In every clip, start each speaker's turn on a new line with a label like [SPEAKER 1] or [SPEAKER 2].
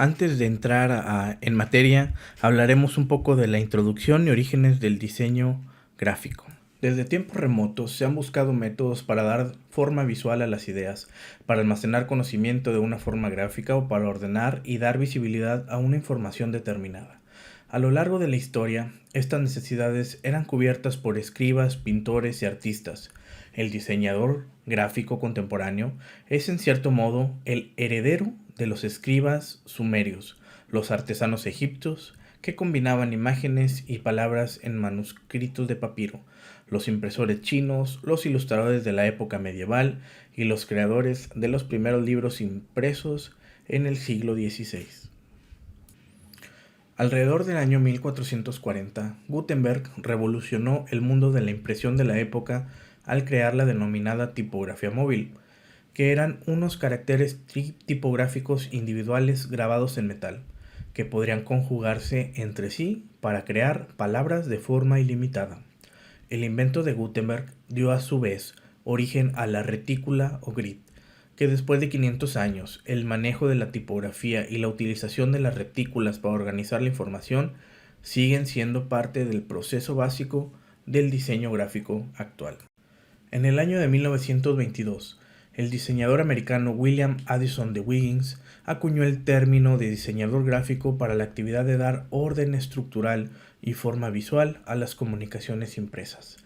[SPEAKER 1] Antes de entrar en materia, hablaremos un poco de la introducción y orígenes del diseño gráfico. Desde tiempos remotos se han buscado métodos para dar forma visual a las ideas, para almacenar conocimiento de una forma gráfica o para ordenar y dar visibilidad a una información determinada. A lo largo de la historia, estas necesidades eran cubiertas por escribas, pintores y artistas. El diseñador gráfico contemporáneo es en cierto modo el heredero de los escribas sumerios, los artesanos egipcios que combinaban imágenes y palabras en manuscritos de papiro, los impresores chinos, los ilustradores de la época medieval y los creadores de los primeros libros impresos en el siglo XVI. Alrededor del año 1440, Gutenberg revolucionó el mundo de la impresión de la época al crear la denominada tipografía móvil, que eran unos caracteres tipográficos individuales grabados en metal, que podrían conjugarse entre sí para crear palabras de forma ilimitada. El invento de Gutenberg dio a su vez origen a la retícula o grid, que después de 500 años, el manejo de la tipografía y la utilización de las retículas para organizar la información siguen siendo parte del proceso básico del diseño gráfico actual. En el año de 1922, el diseñador americano William Addison de Wiggins acuñó el término de diseñador gráfico para la actividad de dar orden estructural y forma visual a las comunicaciones impresas.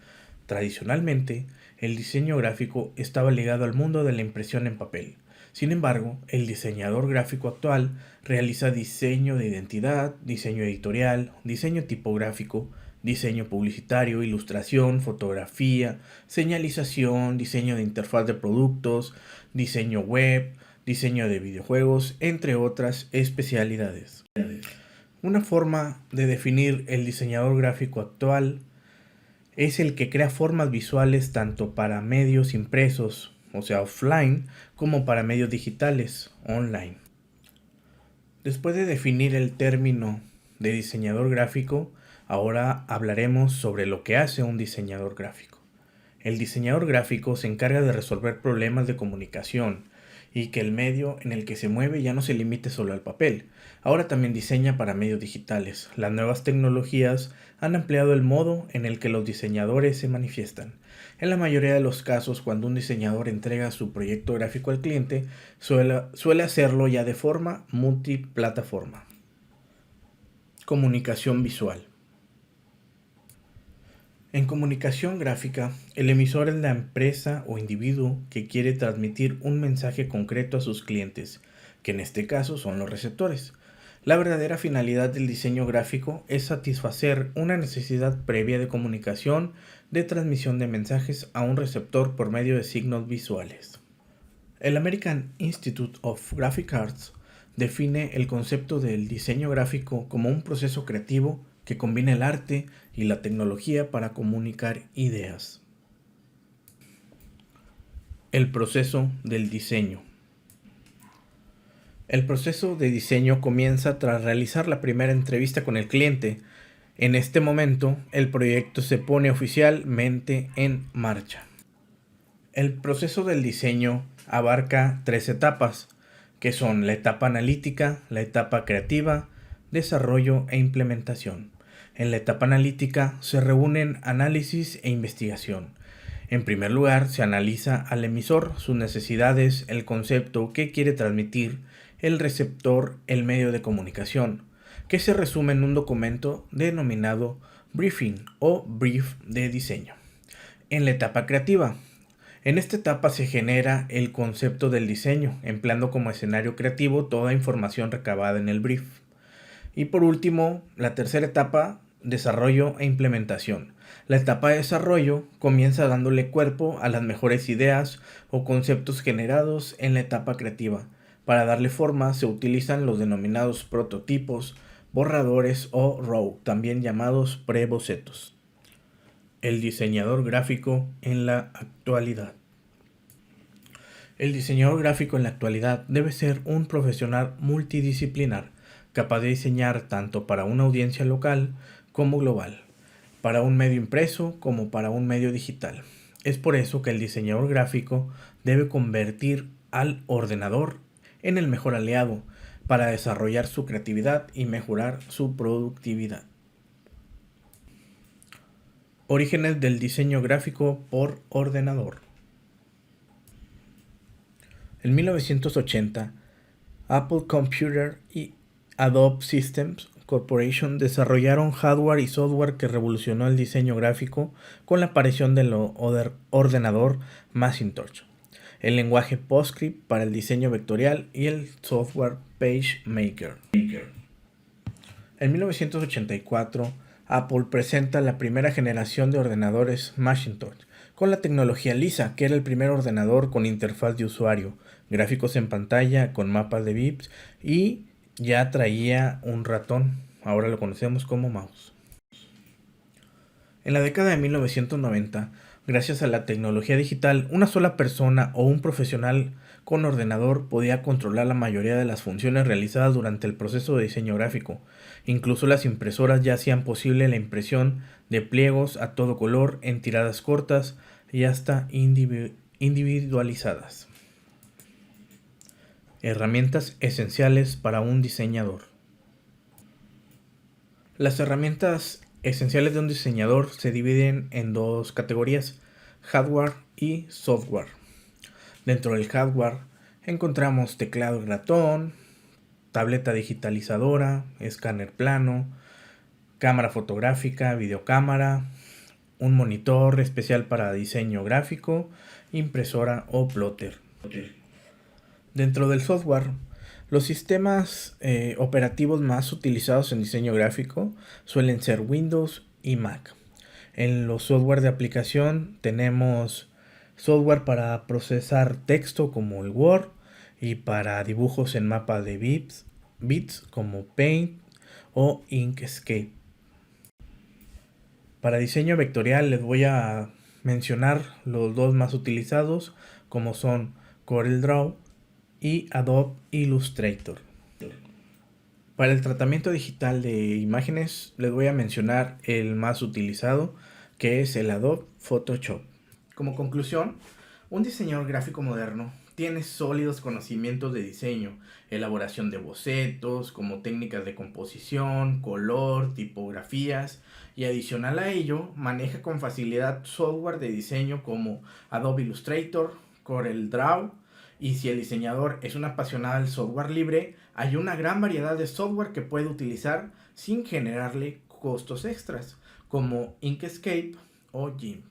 [SPEAKER 1] Tradicionalmente, el diseño gráfico estaba ligado al mundo de la impresión en papel. Sin embargo, el diseñador gráfico actual realiza diseño de identidad, diseño editorial, diseño tipográfico, diseño publicitario, ilustración, fotografía, señalización, diseño de interfaz de productos, diseño web, diseño de videojuegos, entre otras especialidades. Una forma de definir el diseñador gráfico actual es el que crea formas visuales tanto para medios impresos, o sea, offline, como para medios digitales, online. Después de definir el término de diseñador gráfico, ahora hablaremos sobre lo que hace un diseñador gráfico. El diseñador gráfico se encarga de resolver problemas de comunicación y que el medio en el que se mueve ya no se limite solo al papel. Ahora también diseña para medios digitales. Las nuevas tecnologías han ampliado el modo en el que los diseñadores se manifiestan. En la mayoría de los casos, cuando un diseñador entrega su proyecto gráfico al cliente, suele hacerlo ya de forma multiplataforma. Comunicación visual. En comunicación gráfica, el emisor es la empresa o individuo que quiere transmitir un mensaje concreto a sus clientes, que en este caso son los receptores. La verdadera finalidad del diseño gráfico es satisfacer una necesidad previa de comunicación de transmisión de mensajes a un receptor por medio de signos visuales. El American Institute of Graphic Arts define el concepto del diseño gráfico como un proceso creativo que combina el arte y la tecnología para comunicar ideas. El proceso del diseño. El proceso de diseño comienza tras realizar la primera entrevista con el cliente. En este momento, el proyecto se pone oficialmente en marcha. El proceso del diseño abarca 3 etapas, que son la etapa analítica, la etapa creativa, desarrollo e implementación. En la etapa analítica se reúnen análisis e investigación. En primer lugar, se analiza al emisor, sus necesidades, el concepto que quiere transmitir, el receptor, el medio de comunicación, que se resume en un documento denominado briefing o brief de diseño. En la etapa creativa, en esta etapa se genera el concepto del diseño, empleando como escenario creativo toda información recabada en el brief. Y por último, la tercera etapa, desarrollo e implementación. La etapa de desarrollo comienza dándole cuerpo a las mejores ideas o conceptos generados en la etapa creativa. Para darle forma se utilizan los denominados prototipos, borradores o RAW, también llamados prebocetos. El diseñador gráfico en la actualidad. El diseñador gráfico en la actualidad debe ser un profesional multidisciplinar, capaz de diseñar tanto para una audiencia local como global, para un medio impreso como para un medio digital. Es por eso que el diseñador gráfico debe convertir al ordenador en el mejor aliado para desarrollar su creatividad y mejorar su productividad. Orígenes del diseño gráfico por ordenador. En 1980, Apple Computer y Adobe Systems Corporation desarrollaron hardware y software que revolucionó el diseño gráfico con la aparición del ordenador Macintosh, el lenguaje PostScript para el diseño vectorial y el software PageMaker. En 1984, Apple presenta la primera generación de ordenadores Macintosh, con la tecnología Lisa, que era el primer ordenador con interfaz de usuario, gráficos en pantalla con mapas de bits y ya traía un ratón, ahora lo conocemos como mouse. En la década de 1990, gracias a la tecnología digital, una sola persona o un profesional con ordenador podía controlar la mayoría de las funciones realizadas durante el proceso de diseño gráfico. Incluso las impresoras ya hacían posible la impresión de pliegos a todo color en tiradas cortas y hasta individualizadas. Herramientas esenciales para un diseñador. Las herramientas esenciales de un diseñador se dividen en dos categorías: hardware y software. Dentro del hardware encontramos teclado y ratón, tableta digitalizadora, escáner plano, cámara fotográfica, videocámara, un monitor especial para diseño gráfico, impresora o plotter. Dentro del software, los sistemas operativos más utilizados en diseño gráfico suelen ser Windows y Mac. En los software de aplicación tenemos software para procesar texto como el Word y para dibujos en mapa de bits como Paint o Inkscape. Para diseño vectorial les voy a mencionar los dos más utilizados, como son CorelDRAW y Adobe Illustrator. Para el tratamiento digital de imágenes les voy a mencionar el más utilizado, que es el Adobe Photoshop. Como conclusión, un diseñador gráfico moderno tiene sólidos conocimientos de diseño, elaboración de bocetos, como técnicas de composición, color, tipografías, y adicional a ello, maneja con facilidad software de diseño como Adobe Illustrator, CorelDRAW, y si el diseñador es un apasionado del software libre, hay una gran variedad de software que puede utilizar sin generarle costos extras, como Inkscape o GIMP.